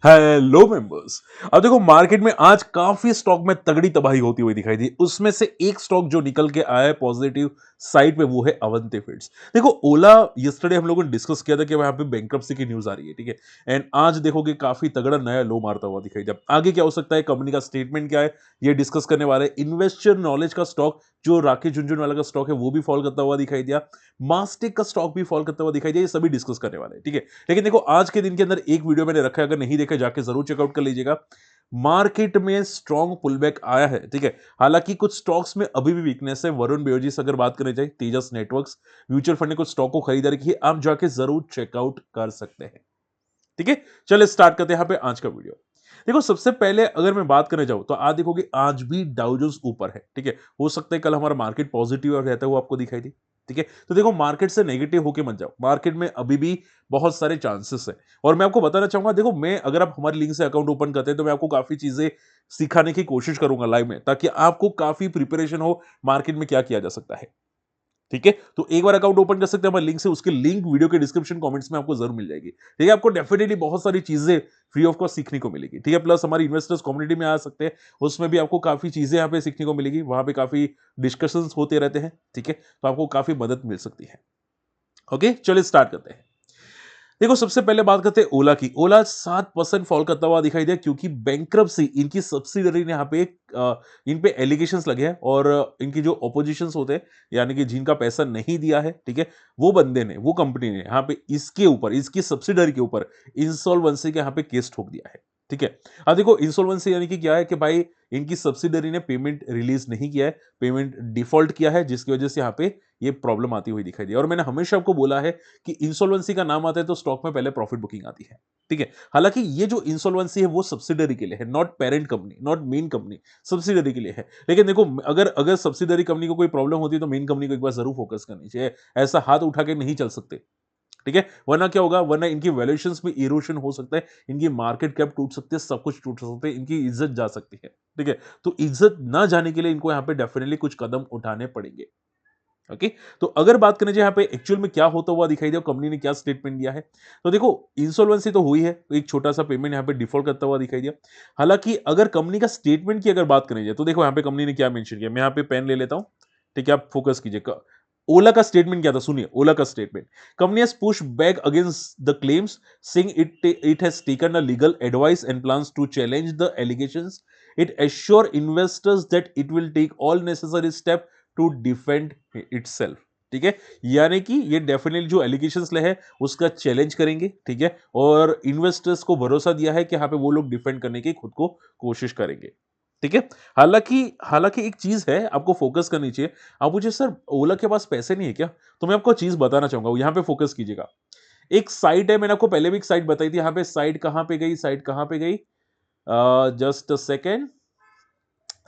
Hello members. अब देखो market में आज काफी स्टॉक में तगड़ी तबाही होती हुई दिखाई दी। उसमें से एक स्टॉक जो निकल के आया है पॉजिटिव साइड पे वो है अवंती फीड्स। देखो ओला यस्टरडे हम लोगों ने डिस्कस किया था कि वहां पे बैंक्रप्सी की न्यूज आ रही है, ठीक है। एंड आज देखोगे काफी तगड़ा नया लो मारता हुआ दिखाई दिया। आगे क्या हो सकता है, कंपनी का स्टेटमेंट क्या है, ये डिस्कस करने वाले हैं। इन्वेस्टर नॉलेज का स्टॉक जो राकेश झुनझुनवाला का स्टॉक है वो भी फॉल करता हुआ दिखाई दिया। मास्टेक का स्टॉक भी फॉल करता हुआ दिखाई दिया। ये सभी डिस्कस करने वाले हैं, ठीक है। लेकिन देखो आज के दिन के अंदर एक वीडियो मैंने रखा है, अगर नहीं देखा जाके जरूर चेकआउट कर लीजिएगा। मार्केट में स्ट्रॉन्ग पुलबैक आया है, ठीक है। हालांकि कुछ स्टॉक्स में अभी भी वीकनेस है। वरुण बेयोजिस अगर बात करें जाए, तेजस नेटवर्क्स म्यूचुअल फंड ने कुछ स्टॉक को खरीदारी की है, आप जाके जरूर चेकआउट कर सकते हैं, ठीक है। चलिए स्टार्ट करते हैं यहाँ पे आज का वीडियो। देखो सबसे पहले अगर मैं बात करने जाऊं तो आज देखोगे आज भी डाउ जोन्स ऊपर है, ठीक है। हो सकता है कल हमारा मार्केट पॉजिटिव और रहता हुआ आपको दिखाई दे, ठीक है। तो देखो मार्केट से नेगेटिव होके मत जाओ, मार्केट में अभी भी बहुत सारे चांसेस है। और मैं आपको बताना चाहूंगा, देखो मैं अगर आप हमारी लिंक से अकाउंट ओपन करते हैं तो मैं आपको काफी चीजें सिखाने की कोशिश करूंगा लाइव में, ताकि आपको काफी प्रिपरेशन हो मार्केट में क्या किया जा सकता है, ठीक है। तो एक बार अकाउंट ओपन कर सकते हैं हमारे लिंक से, उसकी लिंक वीडियो के डिस्क्रिप्शन कमेंट्स में आपको जरूर मिल जाएगी, ठीक है। आपको डेफिनेटली बहुत सारी चीजें फ्री ऑफ कॉस्ट सीखने को मिलेगी, ठीक है। प्लस हमारी इन्वेस्टर्स कम्युनिटी में आ सकते हैं, उसमें भी आपको काफी चीजें यहाँ पे सीखने को मिलेगी। वहां पे काफी डिस्कशंस होते रहते हैं, ठीक है। तो आपको काफी मदद मिल सकती है। ओके चलिए स्टार्ट करते हैं। देखो सबसे पहले बात करते हैं ओला की। ओला 7% फॉल करता हुआ दिखाई दिया, क्योंकि बैंक्रप्सी इनकी सब्सिडरी ने यहाँ पे इन पे एलिगेशंस लगे हैं। और इनकी जो ऑपोजिशंस होते हैं, यानी कि जिनका पैसा नहीं दिया है, ठीक है, वो बंदे ने, वो कंपनी ने यहाँ पे इसके ऊपर, इसकी सब्सिडरी के ऊपर इंसॉल्वेंसी के यहाँ पे केस ठोक दिया है, ठीक है। अब देखो इंसॉल्वेंसी यानी कि क्या है कि भाई इनकी सब्सिडरी ने पेमेंट रिलीज नहीं किया है, पेमेंट डिफॉल्ट किया है, जिसकी वजह से यहाँ पे ये प्रॉब्लम आती हुई दिखाई दी। और मैंने हमेशा आपको बोला है कि इंसॉल्वेंसी का नाम आता है तो स्टॉक में पहले प्रॉफिट बुकिंग आती है, ठीक है। हालांकि ये जो इंसॉल्वेंसी है वो सब्सिडरी के लिए है, not parent company, not main company, subsidiary के लिए है। लेकिन देखो अगर अगर सब्सिडरी कंपनी को कोई प्रॉब्लम होती है तो मेन कंपनी को एक बार जरूर फोकस करनी चाहिए। ऐसा हाथ उठा के नहीं चल सकते, ठीक है। वरना क्या होगा, वरना इनकी वैल्यूएशंस में इरोशन हो सकता है, इनकी मार्केट कैप टूट सकती है, सब कुछ टूट सकते हैं, इनकी इज्जत जा सकती है, ठीक है। तो इज्जत ना जाने के लिए इनको यहाँ पे डेफिनेटली कुछ कदम उठाने पड़ेंगे, ओके। तो अगर बात करें यहाँ पे एक्चुअल में क्या होता हुआ दिखाई दिया, कंपनी ने क्या स्टेटमेंट दिया है, तो देखो इंसॉल्वेंसी तो हुई है, तो एक छोटा सा पेमेंट यहाँ पे डिफॉल्ट करता हुआ दिखाई दिया। हालांकि अगर कंपनी का स्टेटमेंट की अगर बात करें जाए तो देखो यहाँ पे कंपनी ने क्या मेंशन किया, मैं यहाँ पे पेन ले लेता हूं, ठीक है। आप फोकस कीजिए। ओला का स्टेटमेंट क्या था, सुनिए ओला का statement. Company has push back against the claims, saying it has taken a legal advice and plans to challenge the allegations. It assure investors that it will take all necessary step to defend itself, ठीक है। यानी कि ये definitely जो allegations ले है उसका challenge करेंगे, ठीक है। और इन्वेस्टर्स को भरोसा दिया है कि यहाँ पे वो लोग डिफेंड करने की खुद को कोशिश करेंगे, ठीक है। हालांकि हालांकि एक चीज है आपको फोकस करनी चाहिए। आप पूछे सर ओला के पास पैसे नहीं है क्या, तो मैं आपको चीज बताना चाहूंगा, यहाँ पे फोकस कीजिएगा। एक साइट है, मैंने आपको पहले भी एक साइट बताई थी, यहाँ पे साइट कहाँ पे गई, साइट कहाँ पे गई, just a second.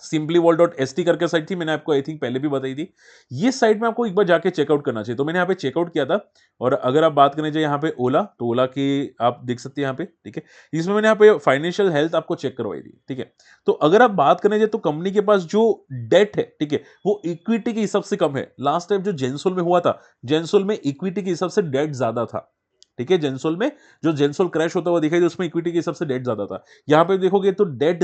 Simply wall dot S T करके साइट थी, मैंने आपको आई थिंक पहले भी बताई थी। ये साइट में आपको एक बार जाके चेकआउट करना चाहिए, तो मैंने यहाँ पे चेकआउट किया था। और अगर आप बात करें जाए यहाँ पे ओला, तो ओला की आप देख सकते हैं यहाँ पे, ठीक है। इसमें मैंने यहाँ पे फाइनेंशियल हेल्थ आपको चेक करवाई थी, ठीक है। तो अगर आप बात करें जाए तो कंपनी के पास जो डेट है, ठीक है, वो इक्विटी के हिसाब से कम है। लास्ट टाइम जो जेंसोल में हुआ था, जेंसोल में इक्विटी के हिसाब से डेट ज्यादा था, ठीक है। जेंसोल में जो जेंसोल क्रैश होता हुआ दिखाई दे उसमें इक्विटी के हिसाब से डेट ज्यादा था। यहां पे देखोगे तो डेट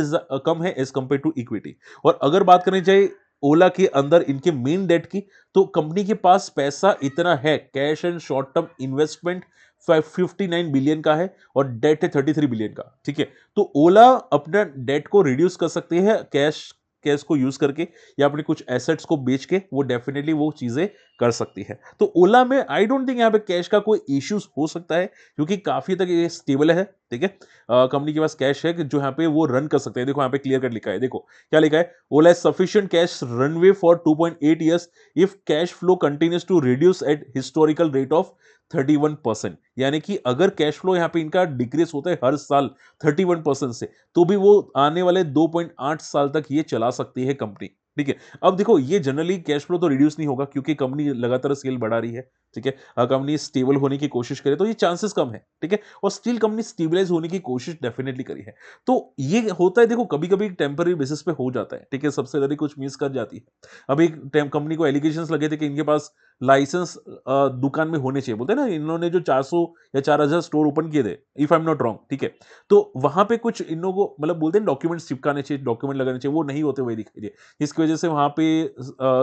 कम है एज कंपेयर टू इक्विटी। और अगर बात करनी चाहिए ओला के अंदर इनके मेन डेट की, तो कंपनी के पास पैसा इतना है, cash and short term investment 59 billion का है और डेट है 33 बिलियन का, ठीक है। तो ओला अपना डेट को रिड्यूस कर सकती है कैश कैश को यूज करके, या अपने कुछ एसेट्स को बेच के वो डेफिनेटली वो चीजें कर सकती है। तो ओला में आई डोंट थिंक यहाँ पे कैश का कोई इश्यूज हो सकता है, क्योंकि काफी तक ये स्टेबल है, ठीक है। कंपनी के पास कैश है कि जो यहाँ पे वो रन कर सकते हैं। देखो यहाँ पे क्लियर कट लिखा है, देखो क्या लिखा है, Ola has sufficient cash runway for 2.8 years if cash flow continues to reduce at historical rate of 31%। यानी कि अगर कैश फ्लो यहाँ पे इनका डिक्रीज होता है हर साल 31% से, तो भी वो आने वाले 2.8 साल तक ये चला सकती है कंपनी, ठीक है। अब देखो ये जनरली कैश फ्लो तो रिड्यूस नहीं होगा क्योंकि कंपनी लगातार सेल बढ़ा रही है, ठीक है। कंपनी स्टेबल होने की कोशिश करे तो ये चांसेस कम है, ठीक है। और स्टिल कंपनी स्टेबलाइज होने की कोशिश डेफिनेटली करी है। तो ये होता है देखो कभी-कभी टेम्परेरी बेसिस पे हो जाता है, ठीक है। सब्सिडरी कुछ मिस कर जाती है। अब एक टाइम कंपनी को एलिगेशंस लगे थे कि इनके पास लाइसेंस दुकान में होने चाहिए। बोलते हैं ना इन्होंने जो 400 या 4000 स्टोर ओपन किए थे, if I am not wrong, ठीक है। तो वहां पे कुछ इन लोगों को मतलब बोलते हैं डॉक्यूमेंट्स चिपकाने चाहिए, डॉक्यूमेंट लगाने चाहिए, वो नहीं होते हुए दिखाई दिए। इसकी वजह से वहां पे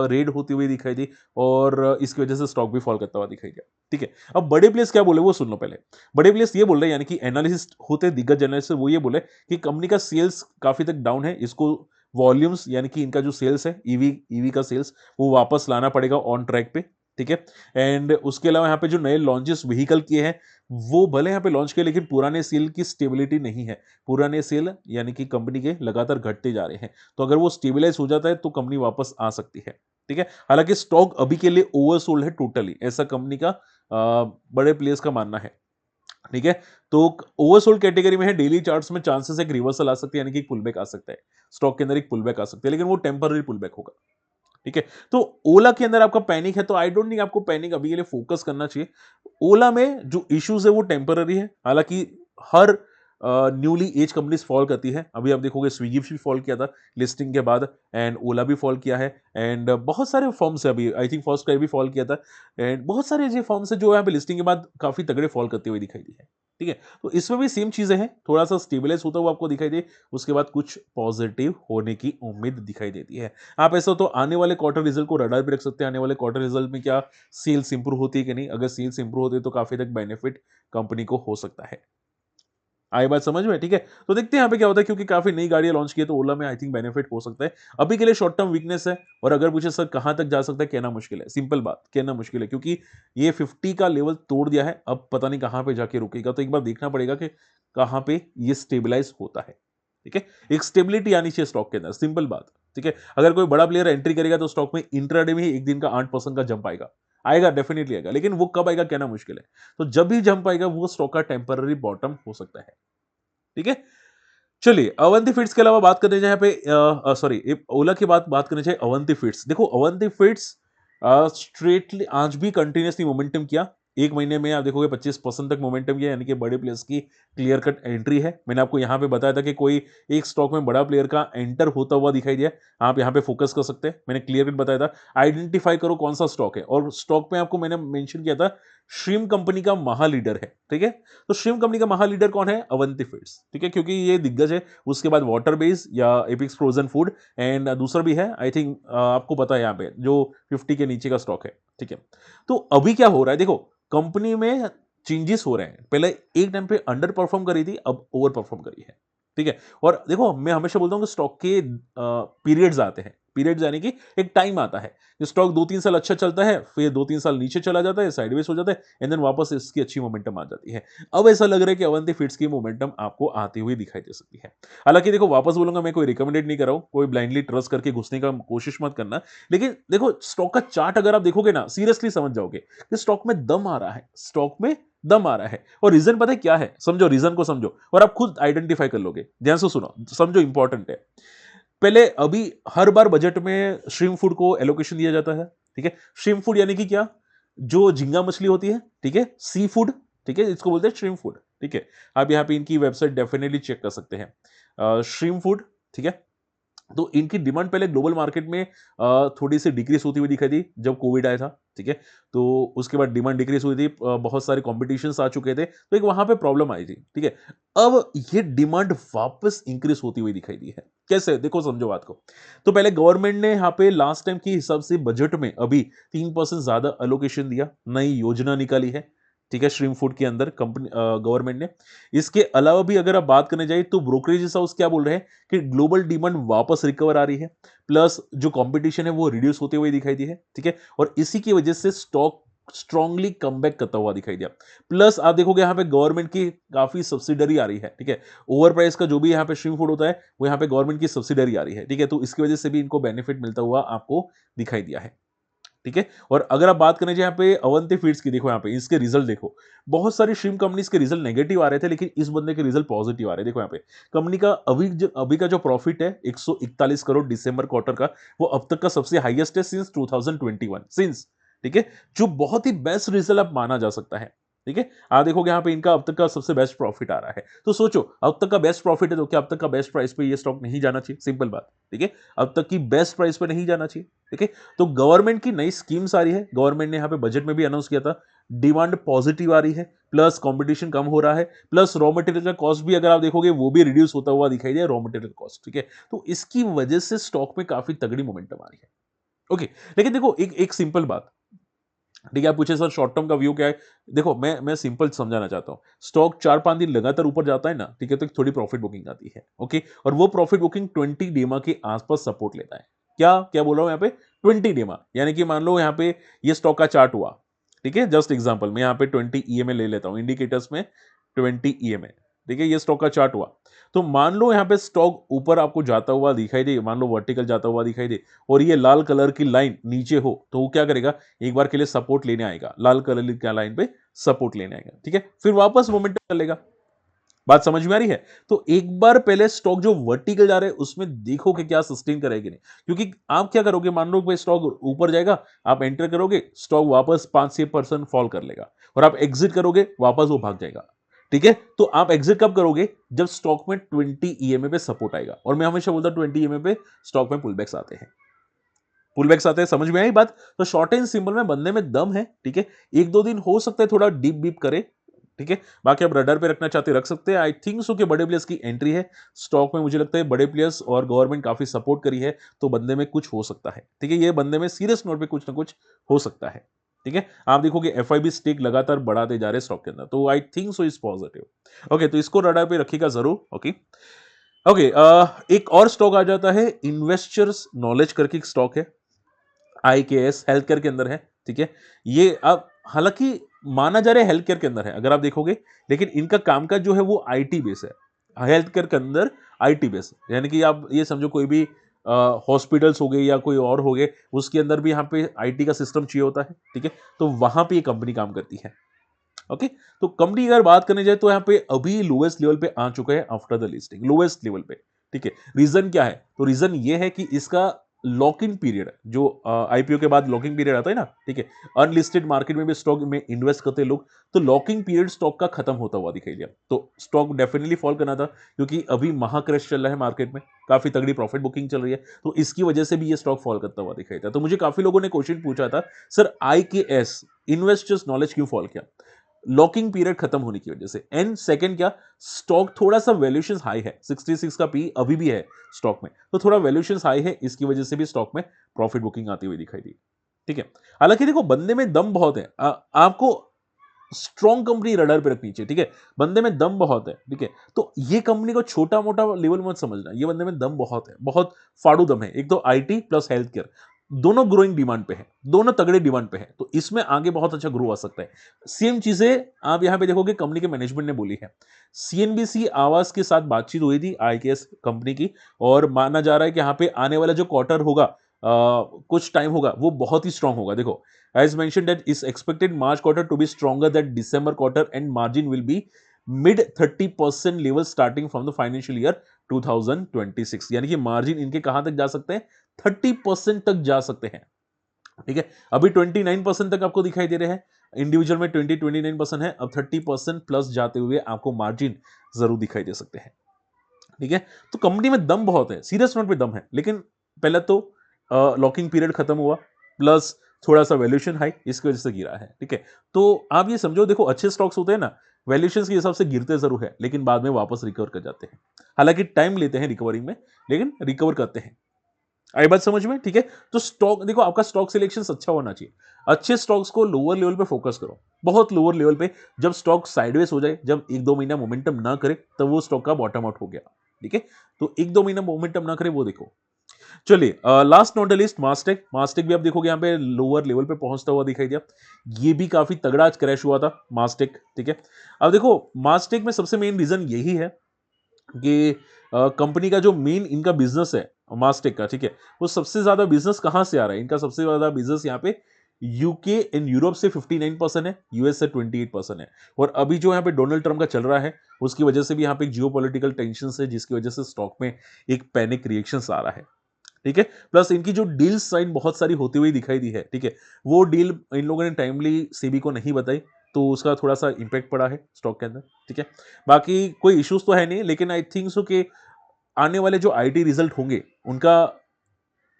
रेड होती हुई दिखाई दी और इसकी वजह से स्टॉक भी फॉल करता हुआ दिखाई दिया, ठीक है। अब बड़े प्लेयर्स क्या बोले वो सुन लो पहले। बड़े प्लेयर्स ये बोल रहे हैं यानी कि एनालिसिस्ट होते हैं, दिग्गज एनालिस्ट वो ये बोले कि कंपनी का सेल्स काफी तक डाउन है, इसको वॉल्यूम्स यानी कि इनका जो सेल्स है ईवी ईवी का सेल्स वो वापस लाना पड़ेगा ऑन ट्रैक पे, ठीक है। एंड उसके अलावा यहाँ पे जो नए लॉन्चेस व्हीकल किए हैं वो भले यहाँ पे लॉन्च किए लेकिन पुराने सेल की स्टेबिलिटी नहीं है। पुराने सेल यानी कि कंपनी के लगातार घटते जा रहे हैं। तो अगर वो स्टेबलाइज हो जाता है तो कंपनी वापस आ सकती है, ठीक है। हालांकि स्टॉक अभी के लिए ओवरसोल्ड है टोटली, ऐसा कंपनी का बड़े प्लेयर्स का मानना है, ठीक है। तो ओवरसोल्ड कैटेगरी में है, डेली चार्ट्स में चांसेस एक रिवर्सल आ सकती है यानी कि एक पुलबैक आ सकता है। स्टॉक के अंदर एक पुलबैक आ सकती है लेकिन वो टेम्पररी पुलबैक होगा, ठीक है। तो ओला के अंदर आपका पैनिक है तो आई डोंट थिंक आपको पैनिक अभी के लिए फोकस करना चाहिए। ओला में जो इश्यूज है वो टेम्पररी है। हालांकि हर न्यूली एज कंपनीज फॉल करती है। अभी आप देखोगे स्विगी भी फॉल किया था लिस्टिंग के बाद एंड ओला भी फॉल किया है एंड बहुत सारे फॉर्म्स है। अभी आई थिंक फर्स्ट भी फॉल किया था एंड बहुत सारे ऐसे फॉर्म्स है जो यहाँ पे लिस्टिंग के बाद काफी तगड़े फॉल करते हुए दिखाई दी है, ठीक है। तो इसमें भी सेम चीजें हैं, थोड़ा सा स्टेबलाइज होता हुआ आपको दिखाई दे, उसके बाद कुछ पॉजिटिव होने की उम्मीद दिखाई देती है। आप ऐसा तो आने वाले क्वार्टर रिजल्ट को रडार पे रख सकते हैं। आने वाले क्वार्टर रिजल्ट में क्या सेल्स इंप्रूव होती है कि नहीं, अगर सेल्स इंप्रूव होती है तो काफी तक बेनिफिट कंपनी को हो सकता है। आई बात समझ में, ठीक है। तो देखते हैं यहाँ पे क्या होता है क्योंकि काफी नई गाड़ियां लॉन्च की है तो ओला में आई थिंक बेनिफिट हो सकता है। अभी के लिए शॉर्ट टर्म वीकनेस है और अगर पूछे सर कहां तक जा सकता है, कहना मुश्किल है। सिंपल बात, कहना मुश्किल है क्योंकि ये 50 का लेवल तोड़ दिया है, अब पता नहीं कहां पे जाके रुकेगा। तो एक बार देखना पड़ेगा कि कहां पे ये स्टेबलाइज होता है, ठीक है। एक स्टेबिलिटी आनी चाहिए स्टॉक के अंदर, सिंपल बात, ठीक है। अगर कोई बड़ा प्लेयर एंट्री करेगा तो स्टॉक में इंट्राडे में ही एक दिन का 8% का जंप आएगा, आएगा डेफिनेटली आएगा, लेकिन वो कब आएगा कहना मुश्किल है। तो जब भी जंप आएगा वो स्टॉक का टेम्पररी बॉटम हो सकता है, ठीक है। चलिए अवंती फीड्स के अलावा बात करने जाए यहाँ पे सॉरी ओला की बात करने चाहिए अवंती फीड्स। देखो अवंती फीड्स स्ट्रेटली आज भी कंटिन्यूसली मोमेंटम किया। एक महीने में आप देखोगे 25% तक मोमेंटम किया यानी कि बड़े प्लेयर्स की क्लियर कट एंट्री है। मैंने आपको यहाँ पे बताया था कि कोई एक स्टॉक में बड़ा प्लेयर का एंटर होता हुआ दिखाई दिया, आप यहाँ पे फोकस कर सकते हैं। मैंने क्लियर कट बताया था, आइडेंटिफाई करो कौन सा स्टॉक है और स्टॉक में आपको मैंने मेंशन किया था श्रीम कंपनी का महालीडर है, ठीक है। तो श्रीम कंपनी का महालीडर कौन है, अवंती फीड्स, ठीक है, क्योंकि ये दिग्गज है। उसके बाद वाटर बेस या एपिक्स फ्रोजन फूड एंड दूसरा भी है आई थिंक आपको पता है यहाँ पे जो 50 के नीचे का स्टॉक है, ठीक है। तो अभी क्या हो रहा है देखो, कंपनी में चेंजेस हो रहे हैं। पहले एक टाइम पे अंडर परफॉर्म करी थी, अब ओवर परफॉर्म करी है, ठीक है। और देखो मैं हमेशा बोलता हूँ कि स्टॉक के पीरियड्स आते हैं, पीरियड्स यानी कि एक टाइम आता है, स्टॉक 2-3 साल अच्छा चलता है, फिर 2-3 साल नीचे चला जाता है, साइडवेज हो जाता है एंड देन वापस इसकी अच्छी मोमेंटम आ जाती है। अब ऐसा लग रहा है कि अवंती फीड्स की मोमेंटम आपको आती हुई दिखाई दे सकती है। हालांकि देखो वापस बोलूंगा, मैं कोई रिकमेंडेड नहीं कर रहा हूं, कोई ब्लाइंडली ट्रस्ट करके घुसने का कोशिश मत करना। लेकिन देखो स्टॉक का चार्ट अगर आप देखोगे ना, सीरियसली समझ जाओगे कि स्टॉक में दम आ रहा है, स्टॉक में दम आ रहा है। और रीजन पता है क्या है, समझो रीजन को समझो और आप खुद आइडेंटिफाई कर लोगे। ध्यान से सुनो, समझो इंपॉर्टेंट है। पहले अभी हर बार बजट में श्रिम्प फूड को एलोकेशन दिया जाता है, ठीक है। श्रिम्प फूड यानी कि क्या, जो झींगा मछली होती है, ठीक है, सी फूड, ठीक है, इसको बोलते हैं श्रिम्प फूड, ठीक है। आप यहाँ पे इनकी वेबसाइट डेफिनेटली चेक कर सकते हैं, श्रिम्प फूड, ठीक है। तो इनकी डिमांड पहले ग्लोबल मार्केट में थोड़ी सी डिक्रीज होती हुई दिखाई दी जब कोविड आया था, ठीक है। तो उसके बाद डिमांड डिक्रीज हुई थी, बहुत सारे कॉम्पिटिशन्स आ चुके थे, तो एक वहां पे प्रॉब्लम आई थी, ठीक है। अब ये डिमांड वापस इंक्रीज होती हुई दिखाई दी है। कैसे, देखो समझो बात को। तो पहले गवर्नमेंट ने यहाँ पे लास्ट टाइम के हिसाब से बजट में अभी 3% ज्यादा एलोकेशन दिया, नई योजना निकाली है, ठीक है, श्रिम्प फूड के अंदर कंपनी गवर्नमेंट ने। इसके अलावा भी अगर आप बात करने जाए तो ब्रोकरेज हाउस क्या बोल रहे हैं कि ग्लोबल डिमांड वापस रिकवर आ रही है, प्लस जो कंपटीशन है वो रिड्यूस होते हुए दिखाई दी है, ठीक है। और इसी की वजह से स्टॉक स्ट्रांगली कमबैक करता हुआ दिखाई दिया। प्लस आप देखोगे यहाँ पे गवर्नमेंट की काफी सब्सिडरी आ रही है, ठीक है। ओवर प्राइस का जो भी यहाँ पे श्रिम्प फूड होता है वो यहाँ पे गवर्नमेंट की सब्सिडरी आ रही है, ठीक है। तो इसकी वजह से भी इनको बेनिफिट मिलता हुआ आपको दिखाई दिया है। ठीक है। और अगर आप बात करें यहाँ पे अवंती फीड्स की, देखो यहाँ पे इसके रिजल्ट देखो, बहुत सारी श्रिम्प कंपनीज के रिजल्ट नेगेटिव आ रहे थे, लेकिन इस बंदे के रिजल्ट पॉजिटिव आ रहे हैं। देखो यहाँ पे कंपनी का अभी का जो प्रॉफिट है 141 करोड़ दिसंबर क्वार्टर का, वो अब तक का सबसे हाईएस्ट है सिंस 2021, सिंस, ठीक है, जो बहुत ही बेस्ट रिजल्ट अब माना जा सकता है। ठीक है, आप देखोगे यहाँ पे इनका अब तक का सबसे बेस्ट प्रॉफिट आ रहा है। तो सोचो, अब तक का बेस्ट प्रॉफिट है तो क्या अब तक का बेस्ट प्राइस पे ये स्टॉक नहीं जाना चाहिए? सिंपल बात, ठीक है, अब तक की बेस्ट प्राइस पे नहीं जाना चाहिए। ठीक है, तो गवर्नमेंट की नई स्कीम्स आ रही है, गवर्नमेंट ने यहाँ पे बजट में भी अनाउंस किया था, डिमांड पॉजिटिव आ रही है, प्लस कंपटीशन कम हो रहा है, प्लस रॉ मटेरियल का कॉस्ट भी अगर आप देखोगे वो भी रिड्यूस होता हुआ दिखाई दे, रॉ मटेरियल कॉस्ट। ठीक है, तो इसकी वजह से स्टॉक में काफी तगड़ी मोमेंटम आ रही है। ओके, लेकिन देखो एक एक सिंपल बात, ठीक है, आप पूछे सर शॉर्ट टर्म का व्यू क्या है? देखो मैं सिंपल समझाना चाहता हूं, स्टॉक 4-5 दिन लगातार ऊपर जाता है ना, ठीक है, तो एक थोड़ी प्रॉफिट बुकिंग आती है। ओके, और वो प्रॉफिट बुकिंग 20 डेमा के आसपास सपोर्ट लेता है। क्या क्या बोल रहा हूं यहाँ पे? 20 डेमा, यानी कि मान लो यहाँ पे ये स्टॉक का चार्ट हुआ, ठीक है, जस्ट एग्जांपल मैं यहाँ पे 20 ईएमए ले लेता हूं, इंडिकेटर्स में 20 ईएमए, ठीक है, ये स्टॉक का चार्ट हुआ। तो मान लो यहाँ पे स्टॉक ऊपर आपको जाता हुआ दिखाई दे, मान लो वर्टिकल जाता हुआ दिखाई दे, और ये लाल कलर की लाइन नीचे हो, तो वो क्या करेगा? एक बार के लिए सपोर्ट लेने आएगा, लाल कलर की लाइन पे सपोर्ट लेने आएगा, ठीक है, फिर वापस मोमेंटम चलेगा। बात समझ में आ रही है? तो एक बार पहले स्टॉक जो वर्टिकल जा रहे हैं उसमें देखो कि क्या सस्टेन करेगी नहीं, क्योंकि आप क्या करोगे, मान लो कोई स्टॉक ऊपर जाएगा, आप एंटर करोगे, स्टॉक वापस 5-6% फॉल कर लेगा, और आप एग्जिट करोगे, वापस वो भाग जाएगा। ठीक है, तो आप एग्जिट कब करोगे? जब स्टॉक में 20 ईएमए पे सपोर्ट आएगा, और मैं हमेशा बोलता हूं 20 ईएमए पे स्टॉक में पुलबैक्स आते हैं, पुलबैक्स आते हैं। समझ में आई बात? तो शॉर्ट एंड सिंपल में बंदे में दम है, ठीक है, एक दो दिन हो सकता है थोड़ा डीप बीप करे, ठीक है, बाकी आप रडार पे रखना चाहते रख सकते हैं। आई थिंक सो कि बड़े प्लेयर्स की एंट्री है स्टॉक में, मुझे लगता है बड़े प्लेयर्स और गवर्नमेंट काफी सपोर्ट करी है, तो बंदे में कुछ हो सकता है, ठीक है, ये बंदे में सीरियस नोट पे कुछ ना कुछ हो सकता है। ठीक है, आप देखोगे एफआईबी स्टेक लगातार बढ़ाते जा रहे हैं स्टॉक के अंदर, तो I think so is positive. Okay, तो इसको रडार पे रखिएगा जरूर। ओके ओके, एक और स्टॉक आ जाता है, इन्वेस्टर्स नॉलेज करके एक स्टॉक है, आईकेएस हेल्थ केयर के अंदर है, ठीक है, ये अब हालांकि माना जा रहा है हेल्थ केयर के अंदर है अगर आप देखोगे, लेकिन इनका कामकाज जो है वो आईटी बेस है, हेल्थ केयर के अंदर आईटी बेस, यानी कि आप ये समझो कोई भी हॉस्पिटल्स हो गए या कोई और हो गए, उसके अंदर भी यहाँ पे आईटी का सिस्टम चाहिए होता है, ठीक है, तो वहां पे ये कंपनी काम करती है। ओके, तो कंपनी अगर बात करने जाए तो यहाँ पे अभी लोएस्ट लेवल पे आ चुका है after the listing, lowest level पे, ठीक है, रीजन क्या है? तो रीजन ये है कि इसका लॉक इन पीरियड, जो आईपीओ के बाद लॉकिंग पीरियड आता है ना, ठीक है, अनलिस्टेड मार्केट में भी स्टॉक में इन्वेस्ट करते हैं लोग, तो लॉकिंग पीरियड स्टॉक का खत्म होता हुआ दिखाई दिया, तो स्टॉक डेफिनेटली फॉल करना था, क्योंकि अभी महाक्रैश चल रहा है मार्केट में, काफी तगड़ी प्रॉफिट बुकिंग चल रही है, तो इसकी वजह से भी ये स्टॉक फॉल करता हुआ दिखाई था। तो मुझे काफी लोगों ने क्वेश्चन पूछा था, सर आईकेएस इन्वेस्टर्स नॉलेज क्यों फॉल किया? लॉकिंग पीरियड खत्म होने की वजह से। एंड सेकंड क्या, स्टॉक थोड़ा सा वैल्यूएशन हाई है, 66 का पी अभी भी है स्टॉक में, तो थोड़ा वैल्यूएशन हाई है, इसकी वजह से भी स्टॉक में प्रॉफिट बुकिंग आती हुई दिखाई दी। ठीक है, हालांकि देखो बंदे में दम बहुत है, आपको स्ट्रॉन्ग कंपनी रडार पे रखनी चाहिए, ठीक है, बंदे में दम बहुत है, ठीक है, तो ये कंपनी को छोटा मोटा लेवल मत समझना, ये बंदे में दम बहुत है, बहुत फाड़ू दम है। एक तो आईटी प्लस हेल्थ केयर, दोनों ग्रोइंग डिमांड पे है, दोनों तगड़े डिमांड पे है, तो इसमें आगे बहुत अच्छा ग्रो आ सकता है। सेम चीजें आप यहां पे देखोगे कंपनी के मैनेजमेंट ने बोली है, सीएनबीसी आवास के साथ बातचीत हुई थी आईकेएस कंपनी की, और माना जा रहा है कि यहाँ पे आने वाला जो क्वार्टर होगा, कुछ टाइम होगा, वो बहुत ही स्ट्रांग होगा। देखो, as mentioned that is expected March quarter to be stronger than December quarter and margin will be mid 30% level starting from the financial year 2026, यानी कि मार्जिन इनके कहां तक जा सकते हैं? 30% तक जा सकते हैं, ठीक है, अभी 29% तक आपको दिखाई दे रहे हैं, इंडिविजुअल में 29% है, अब 30% प्लस जाते हुए आपको मार्जिन जरूर दिखाई दे सकते हैं। ठीक है, तो कंपनी में दम बहुत है, सीरियस नोट पे दम है, लेकिन पहले तो लॉकिंग पीरियड खत्म हुआ, प्लस थोड़ा सा वैल्यूएशन हाई, इसकी वजह से गिरा है। ठीक है, तो आप ये समझो, देखो अच्छे स्टॉक्स होते हैं ना, वैल्यूएशन के हिसाब से गिरते जरूर है, लेकिन बाद में वापस रिकवर कर जाते हैं, हालांकि टाइम लेते हैं रिकवरी में, लेकिन रिकवर करते हैं। आई बात समझ में? ठीक है, तो स्टॉक देखो, आपका स्टॉक सिलेक्शन अच्छा होना चाहिए, अच्छे स्टॉक्स को लोअर लेवल पे फोकस करो, बहुत लोअर लेवल पे, जब स्टॉक साइडवेज हो जाए, जब एक दो महीना मोमेंटम ना करे, तब वो स्टॉक का बॉटम आउट हो गया। ठीक है, तो एक दो महीना मोमेंटम ना करे वो देखो। चलिए, last not the list, Mastek, Mastek भी आप देखोगे यहाँ पे लोअर लेवल पे पहुंचता हुआ दिखाई दिया, ये भी काफी तगड़ा आज क्रैश हुआ था मास्टेक। ठीक है, अब देखो मास्टेक में सबसे मेन रीजन यही है कि कंपनी का जो मेन इनका बिजनेस है मास्टेक का, ठीक है, वो सबसे ज्यादा बिजनेस कहां से आ रहा है? इनका सबसे ज्यादा बिजनेस यहाँ पे यूके इन यूरोप से 59% है, यूएस से 28% है। और अभी जो यहाँ पे डोनाल्ड ट्रंप का चल रहा है, उसकी वजह से भी यहाँ पे एक जियोपॉलिटिकल टेंशन है, जिसकी वजह से स्टॉक में एक पैनिक रिएक्शंस आ रहा है। ठीक है, प्लस इनकी जो डील साइन बहुत सारी होती हुई दिखाई दी है, ठीक है, वो डील इन लोगों ने टाइमली सेबी को नहीं बताई, तो उसका थोड़ा सा इंपैक्ट पड़ा है स्टॉक के अंदर। ठीक है, बाकी कोई इश्यूज तो है नहीं, लेकिन आई थिंक सो कि आने वाले जो आईटी रिजल्ट होंगे, उनका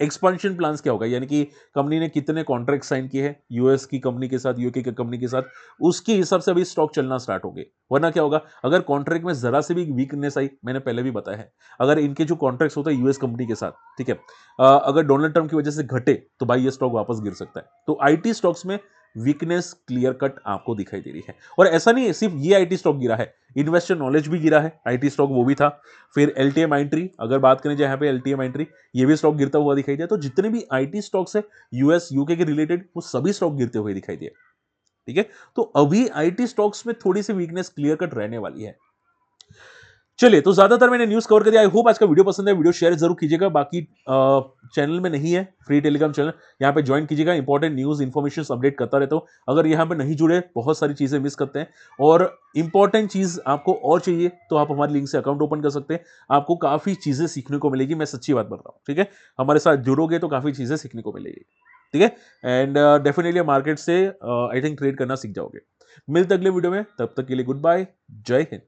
एक्सपेंशन प्लान्स क्या होगा, यानी कि कंपनी ने कितने कॉन्ट्रैक्ट साइन किए हैं यूएस की कंपनी के साथ, यूके की कंपनी के साथ, उसके हिसाब से अभी स्टॉक चलना स्टार्ट होंगे। वरना क्या होगा, अगर कॉन्ट्रैक्ट में जरा से भी वीकनेस आई, मैंने पहले भी बताया है, अगर इनके जो कॉन्ट्रैक्ट्स होते हैं यूएस कंपनी के साथ, ठीक है, अगर डोनाल्ड ट्रंप की वजह से घटे, तो भाई ये स्टॉक वापस गिर सकता है। तो आईटी स्टॉक्स में वीकनेस क्लियर कट आपको दिखाई दे रही है। और ऐसा नहीं है सिर्फ ये आईटी स्टॉक गिरा है, इन्वेस्टर नॉलेज भी गिरा है, आईटी स्टॉक वो भी था। फिर एलटीएम एंट्री, अगर बात करें जहां पे एलटीएम एंट्री, ये भी स्टॉक गिरता हुआ दिखाई दिया। तो जितने भी आईटी स्टॉक्स है यूएस यूके के रिलेटेड, वो सभी स्टॉक गिरते हुए दिखाई दिए। ठीक है, तो अभी आईटी स्टॉक्स में थोड़ी सी वीकनेस क्लियर कट रहने वाली है। चलिए, तो ज्यादातर मैंने न्यूज कवर कर दिया। आई होप आज का वीडियो पसंद है, वीडियो शेयर जरूर कीजिएगा। बाकी चैनल में नहीं है फ्री टेलीग्राम चैनल, यहाँ पे ज्वाइन कीजिएगा। इंपॉर्टेंट न्यूज इन्फॉर्मेशन अपडेट करता रहता हूँ। अगर यहाँ पे नहीं जुड़े, बहुत सारी चीजें मिस करते हैं। और इंपॉर्टेंट चीज आपको और चाहिए तो आप हमारे लिंक से अकाउंट ओपन कर सकते हैं। आपको काफी चीजें सीखने को मिलेगी, मैं सच्ची बात बोल रहा हूँ। ठीक है, हमारे साथ जुड़ोगे तो काफी चीजें सीखने को मिलेगी। ठीक है, एंड डेफिनेटली मार्केट से आई थिंक ट्रेड करना सीख जाओगे। मिलते अगले वीडियो में, तब तक के लिए गुड बाय, जय हिंद।